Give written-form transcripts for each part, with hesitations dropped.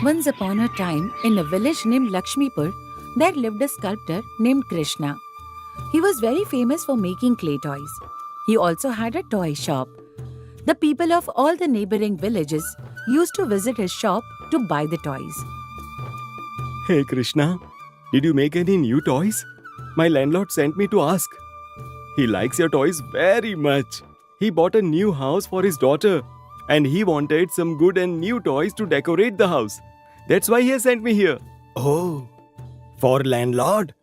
Once upon a time, in a village named Lakshmipur, there lived a sculptor named Krishna. He was very famous for making clay toys. He also had a toy shop. The people of all the neighboring villages used to visit his shop to buy the toys. Hey Krishna, did you make any new toys? My landlord sent me to ask. He likes your toys very much. He bought a new house for his daughter and he wanted some good and new toys to decorate the house. That's why he has sent me here. Oh, for landlord?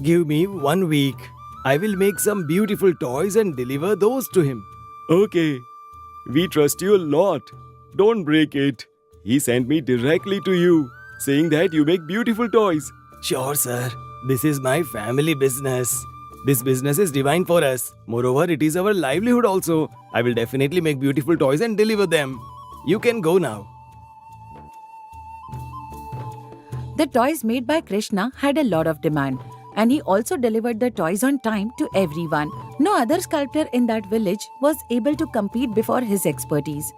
Give me 1 week. I will make some beautiful toys and deliver those to him. Okay, we trust you a lot. Don't break it. He sent me directly to you, saying that you make beautiful toys. Sure, sir. This is my family business. This business is divine for us. Moreover, it is our livelihood also. I will definitely make beautiful toys and deliver them. You can go now. The toys made by Krishna had a lot of demand, and he also delivered the toys on time to everyone. No other sculptor in that village was able to compete before his expertise.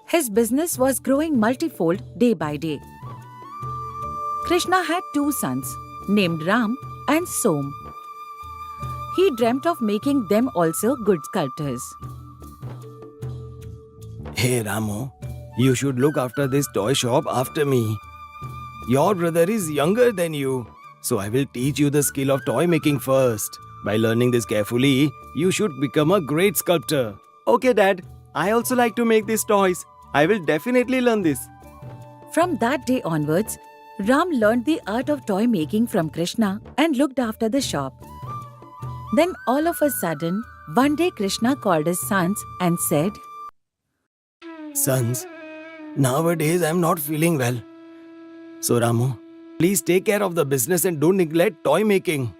His business was growing multifold day by day. Krishna had 2 sons, named Ram and Som. He dreamt of making them also good sculptors. Hey Ramu, you should look after this toy shop after me. Your brother is younger than you, so I will teach you the skill of toy making first. By learning this carefully, you should become a great sculptor. Okay, Dad. I also like to make these toys. I will definitely learn this. From that day onwards, Ram learned the art of toy making from Krishna and looked after the shop. Then all of a sudden, one day Krishna called his sons and said, Sons, nowadays I am not feeling well. So Ramu, please take care of the business and don't neglect toy making.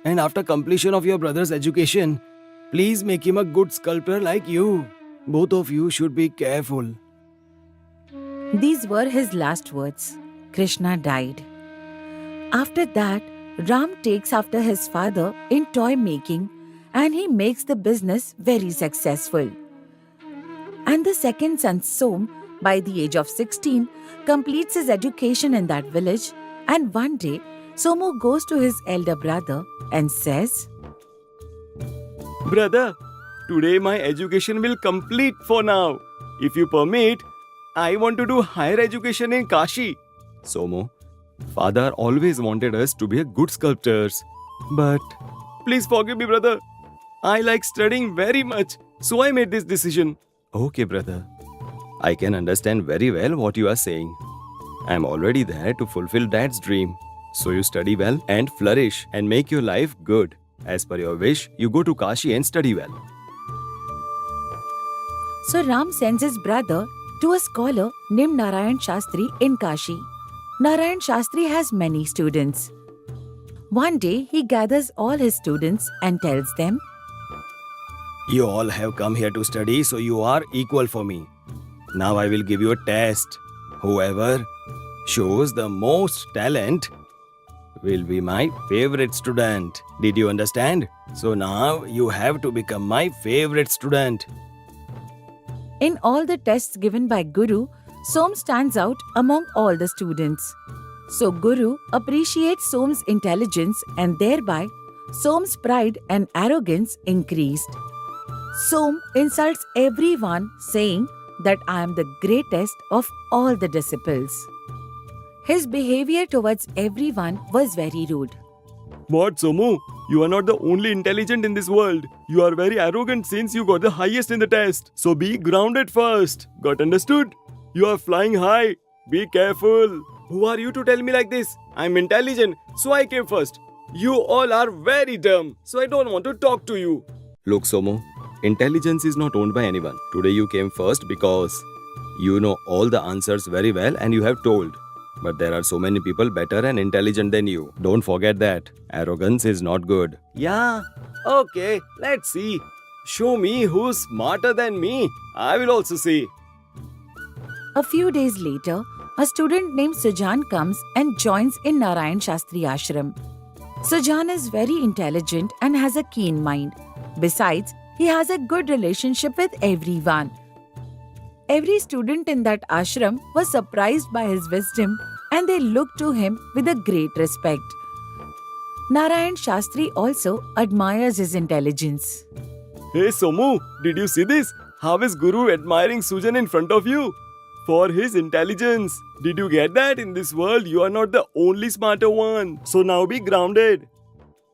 And after completion of your brother's education, please make him a good sculptor like you. Both of you should be careful. These were his last words. Krishna died. After that, Ram takes after his father in toy making and he makes the business very successful. And the second son, Som, by the age of 16, completes his education in that village, and one day, Somu goes to his elder brother and says, Brother, today my education will complete for now. If you permit, I want to do higher education in Kashi. Somo, father always wanted us to be a good sculptors. But please forgive me, brother. I like studying very much, so I made this decision. Okay, brother. I can understand very well what you are saying. I am already there to fulfill Dad's dream. So you study well and flourish and make your life good. As per your wish, you go to Kashi and study well. So Ram sends his brother to a scholar named Narayan Shastri in Kashi. Narayan Shastri has many students. One day, he gathers all his students and tells them, You all have come here to study, so you are equal for me. Now I will give you a test. Whoever shows the most talent will be my favorite student. Did you understand? So now you have to become my favorite student. In all the tests given by Guru, Som stands out among all the students. So Guru appreciates Som's intelligence and thereby Som's pride and arrogance increased. Som insults everyone, saying that I am the greatest of all the disciples. His behavior towards everyone was very rude. What, Somu? You are not the only intelligent in this world. You are very arrogant since you got the highest in the test. So be grounded first. Got understood? You are flying high. Be careful. Who are you to tell me like this? I'm intelligent, so I came first. You all are very dumb, so I don't want to talk to you. Look, Somu, intelligence is not owned by anyone. Today you came first because you know all the answers very well and you have told. But there are so many people better and intelligent than you. Don't forget that. Arrogance is not good. Yeah, okay, let's see. Show me who's smarter than me. I will also see. A few days later, a student named Sujan comes and joins in Narayan Shastri ashram. Sujan is very intelligent and has a keen mind. Besides, he has a good relationship with everyone. Every student in that ashram was surprised by his wisdom and they looked to him with a great respect. Narayan Shastri also admires his intelligence. Hey Somu, did you see this? How is Guru admiring Sujan in front of you? For his intelligence. Did you get that? In this world, you are not the only smarter one. So now be grounded.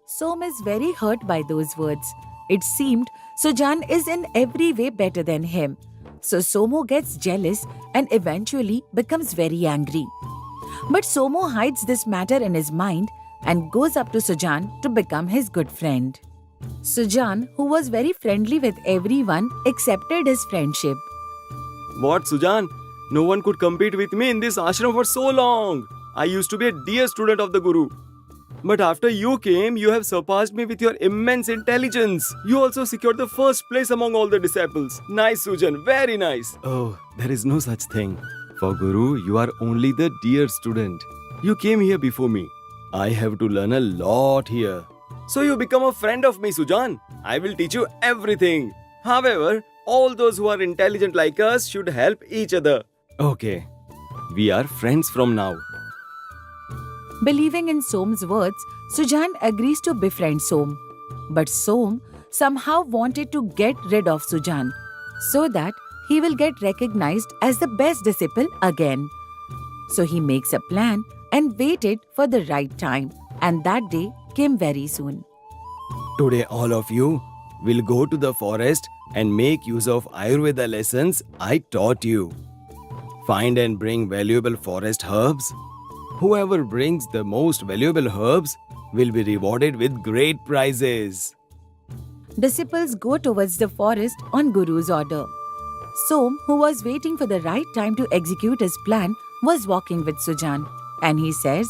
Som is very hurt by those words. It seemed Sujan is in every way better than him. So Somu gets jealous and eventually becomes very angry. But Somu hides this matter in his mind and goes up to Sujan to become his good friend. Sujan, who was very friendly with everyone, accepted his friendship. What, Sujan? No one could compete with me in this ashram for so long. I used to be a dear student of the Guru. But after you came, you have surpassed me with your immense intelligence. You also secured the first place among all the disciples. Nice, Sujan. Very nice. Oh, there is no such thing. For Guru, you are only the dear student. You came here before me. I have to learn a lot here. So you become a friend of me, Sujan. I will teach you everything. However, all those who are intelligent like us should help each other. Okay. We are friends from now. Believing in Som's words, Sujan agrees to befriend Som. But Som somehow wanted to get rid of Sujan so that he will get recognized as the best disciple again. So he makes a plan and waited for the right time. And that day came very soon. Today, all of you will go to the forest and make use of Ayurveda lessons I taught you. Find and bring valuable forest herbs. Whoever brings the most valuable herbs will be rewarded with great prizes. Disciples go towards the forest on Guru's order. Som, who was waiting for the right time to execute his plan, was walking with Sujan. And he says,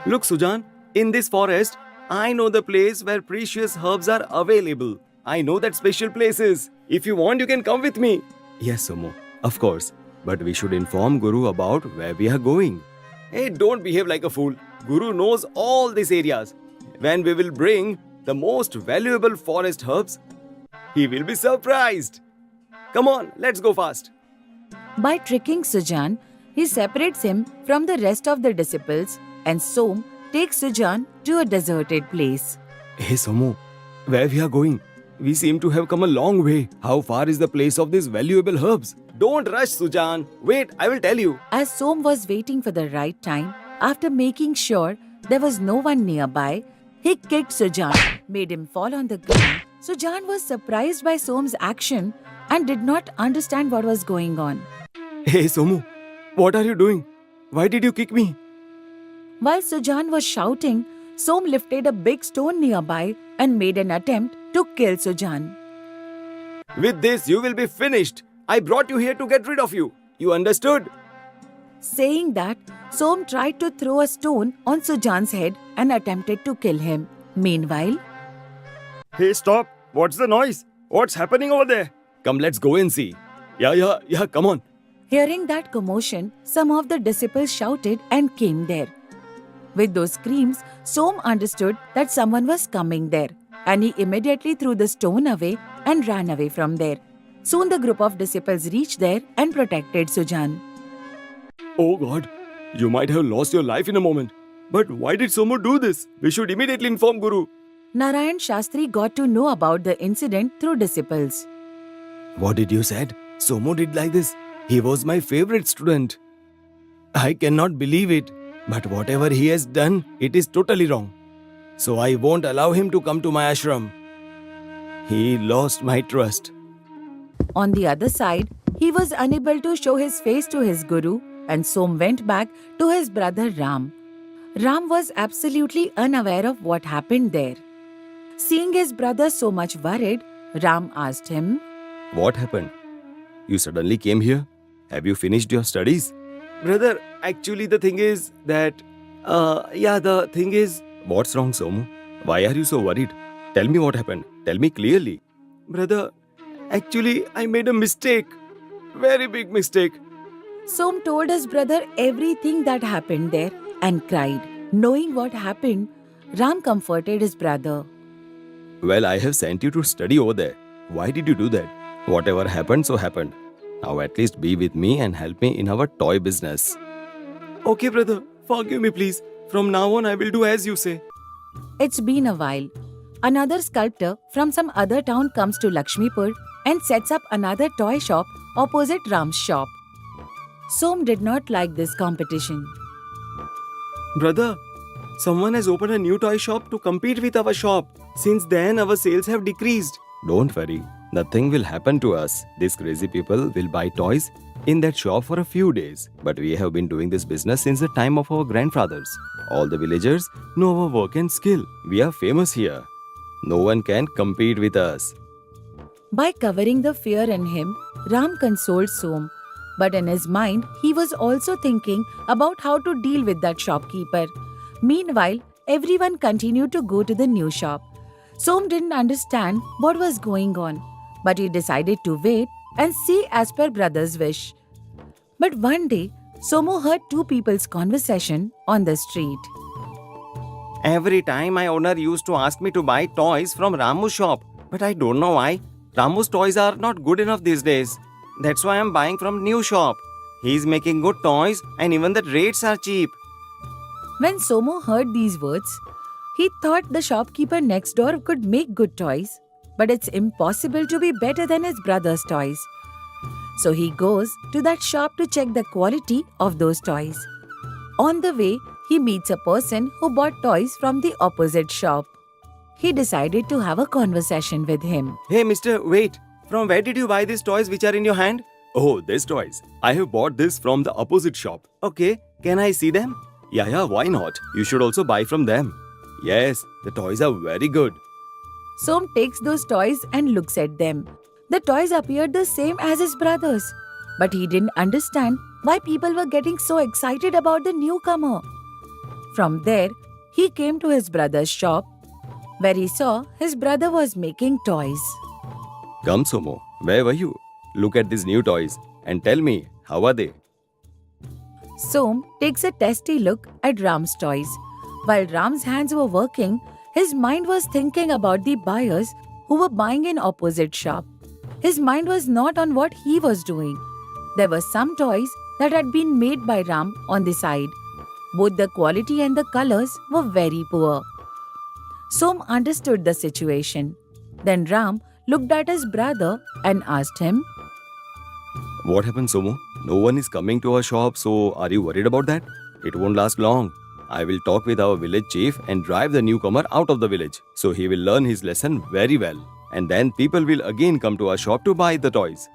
Look, Sujan, in this forest, I know the place where precious herbs are available. I know that special places. If you want, you can come with me. Yes, Somu, of course. But we should inform Guru about where we are going. Hey, don't behave like a fool. Guru knows all these areas. When we will bring the most valuable forest herbs, he will be surprised. Come on, let's go fast. by tricking Sujan, he separates him from the rest of the disciples and Som takes Sujan to a deserted place. Hey, Somu, where we are going? We seem to have come a long way. How far is the place of these valuable herbs? Don't rush, Sujan. Wait, I will tell you. As Som was waiting for the right time, after making sure there was no one nearby, he kicked Sujan, made him fall on the ground. Sujan was surprised by Som's action and did not understand what was going on. Hey, Somu, what are you doing? Why did you kick me? While Sujan was shouting, Som lifted a big stone nearby and made an attempt to kill Sujan. With this, you will be finished. I brought you here to get rid of you. You understood? Saying that, Som tried to throw a stone on Sujan's head and attempted to kill him. Meanwhile, Hey, stop. What's the noise? What's happening over there? Come, let's go and see. Yeah, come on. hearing that commotion, some of the disciples shouted and came there. With those screams, Som understood that someone was coming there, and he immediately threw the stone away and ran away from there. Soon the group of disciples reached there and protected Sujan. Oh God, you might have lost your life in a moment. But why did Somu do this? We should immediately inform Guru. Narayan Shastri got to know about the incident through disciples. What did you said? Somu did like this. He was my favorite student. I cannot believe it. But whatever he has done, it is totally wrong. So I won't allow him to come to my ashram. He lost my trust. On the other side, he was unable to show his face to his guru, and Som went back to his brother Ram. Ram was absolutely unaware of what happened there. Seeing his brother so much worried, Ram asked him, What happened? You suddenly came here? Have you finished your studies? Brother, actually the thing is that... the thing is... What's wrong, Somu? Why are you so worried? Tell me what happened. Tell me clearly. Brother, actually I made a mistake. Very big mistake. Som told his brother everything that happened there and cried. Knowing what happened, Ram comforted his brother. Well, I have sent you to study over there. Why did you do that? Whatever happened, so happened. Now at least be with me and help me in our toy business. Okay, brother, forgive me, please. From now on, I will do as you say. It's been a while. Another sculptor from some other town comes to Lakshmipur and sets up another toy shop opposite Ram's shop. Som did not like this competition. Brother, someone has opened a new toy shop to compete with our shop. Since then, our sales have decreased. Don't worry, nothing will happen to us. These crazy people will buy toys in that shop for a few days. But we have been doing this business since the time of our grandfathers. All the villagers know our work and skill. We are famous here. No one can compete with us. By covering the fear in him, Ram consoled Som. But in his mind, he was also thinking about how to deal with that shopkeeper. Meanwhile, everyone continued to go to the new shop. Som didn't understand what was going on, but he decided to wait and see as per brother's wish. But one day, Somu heard two people's conversation on the street. Every time my owner used to ask me to buy toys from Ramu's shop. But I don't know why. Ramu's toys are not good enough these days. That's why I'm buying from new shop. He's making good toys and even the rates are cheap. When Somu heard these words, he thought the shopkeeper next door could make good toys, but it's impossible to be better than his brother's toys. So he goes to that shop to check the quality of those toys. On the way, he meets a person who bought toys from the opposite shop. He decided to have a conversation with him. Hey, mister, wait. From where did you buy these toys which are in your hand? Oh, these toys. I have bought this from the opposite shop. Okay, can I see them? Yeah, why not? You should also buy from them. Yes, the toys are very good. Som takes those toys and looks at them. The toys appeared the same as his brother's, but he didn't understand why people were getting so excited about the newcomer. From there, he came to his brother's shop, where he saw his brother was making toys. Come, Somo. Where were you? Look at these new toys and tell me, how are they? Som takes a testy look at Ram's toys. While Ram's hands were working, his mind was thinking about the buyers who were buying in opposite shop. His mind was not on what he was doing. There were some toys that had been made by Ram on the side. Both the quality and the colors were very poor. Som understood the situation. Then Ram looked at his brother and asked him, What happened, Somo? No one is coming to our shop, so are you worried about that? It won't last long. I will talk with our village chief and drive the newcomer out of the village, so he will learn his lesson very well. And then people will again come to our shop to buy the toys.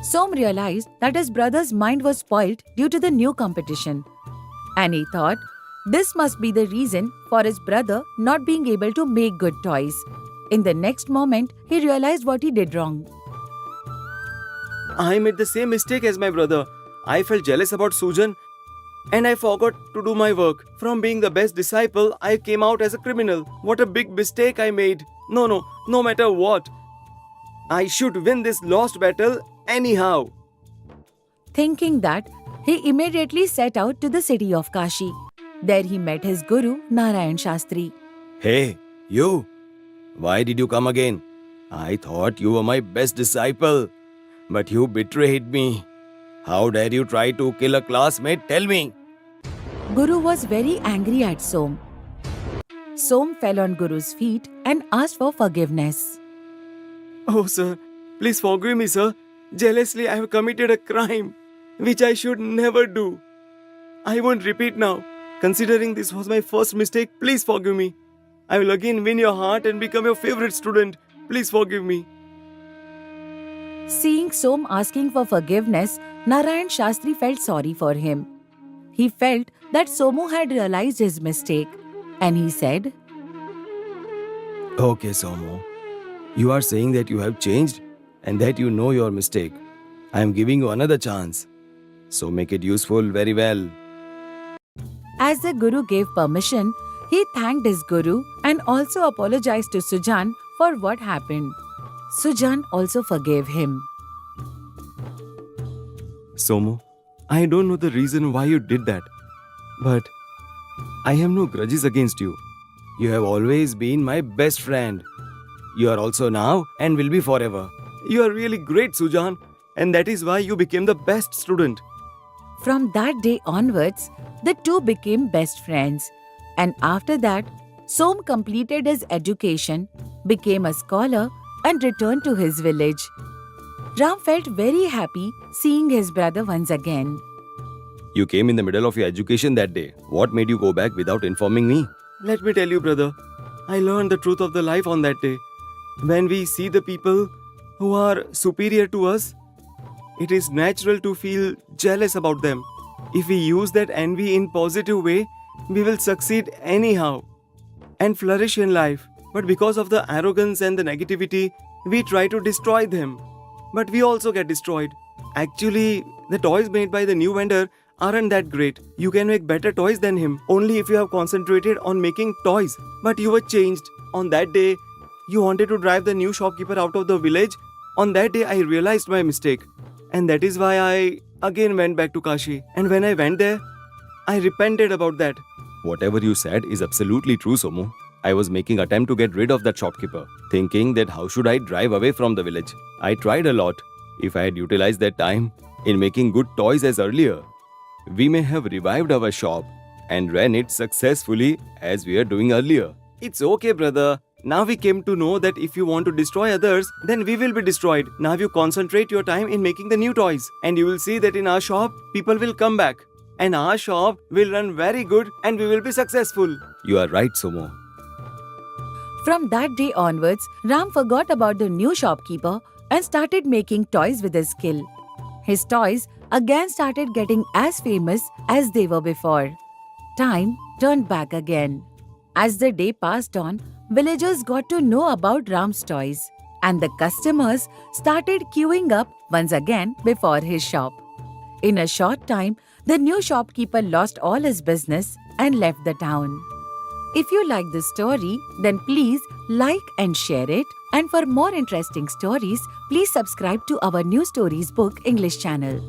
Som realized that his brother's mind was spoiled due to the new competition. And he thought this must be the reason for his brother not being able to make good toys. In the next moment, he realized what he did wrong. I made the same mistake as my brother. I felt jealous about Sujan and I forgot to do my work. From being the best disciple, I came out as a criminal. What a big mistake I made. No matter what. I should win this lost battle anyhow. Thinking that, he immediately set out to the city of Kashi. There he met his guru, Narayan Shastri. Hey, you! Why did you come again? I thought you were my best disciple, but you betrayed me. How dare you try to kill a classmate? Tell me! Guru was very angry at Som. Som fell on Guru's feet and asked for forgiveness. Oh, sir, please forgive me, sir. Jealously, I have committed a crime, which I should never do. I won't repeat now. Considering this was my first mistake, please forgive me. I will again win your heart and become your favorite student. Please forgive me. Seeing Som asking for forgiveness, Narayan Shastri felt sorry for him. He felt that Somu had realized his mistake, and he said, Okay, Somo. You are saying that you have changed and that you know your mistake. I am giving you another chance. So make it useful very well. As the Guru gave permission, he thanked his Guru and also apologized to Sujan for what happened. Sujan also forgave him. Somo, I don't know the reason why you did that, but I have no grudges against you. You have always been my best friend. You are also now and will be forever. You are really great, Sujan, and that is why you became the best student. From that day onwards, the two became best friends. And after that, Som completed his education, became a scholar, and returned to his village. Ram felt very happy seeing his brother once again. You came in the middle of your education that day. What made you go back without informing me? Let me tell you, brother, I learned the truth of the life on that day. When we see the people who are superior to us, it is natural to feel jealous about them. If we use that envy in positive way, we will succeed anyhow and flourish in life. But because of the arrogance and the negativity, we try to destroy them. But we also get destroyed. Actually, the toys made by the new vendor aren't that great. You can make better toys than him only if you have concentrated on making toys. But you were changed. On that day, you wanted to drive the new shopkeeper out of the village. On that day, I realized my mistake. And that is why I again went back to Kashi. And when I went there, I repented about that. Whatever you said is absolutely true, Somu. I was making attempt to get rid of that shopkeeper, thinking that how should I drive away from the village. I tried a lot. If I had utilized that time in making good toys as earlier, we may have revived our shop and ran it successfully as we are doing earlier. It's okay, brother. Now we came to know that if you want to destroy others, then we will be destroyed. Now you concentrate your time in making the new toys. And you will see that in our shop, people will come back. And our shop will run very good and we will be successful. You are right, Somu. From that day onwards, Ram forgot about the new shopkeeper and started making toys with his skill. His toys again started getting as famous as they were before. Time turned back again. As the day passed on, villagers got to know about Ram's toys, and the customers started queuing up once again before his shop. In a short time, the new shopkeeper lost all his business and left the town. If you like this story, then please like and share it. And for more interesting stories, please subscribe to our New Stories Book English channel.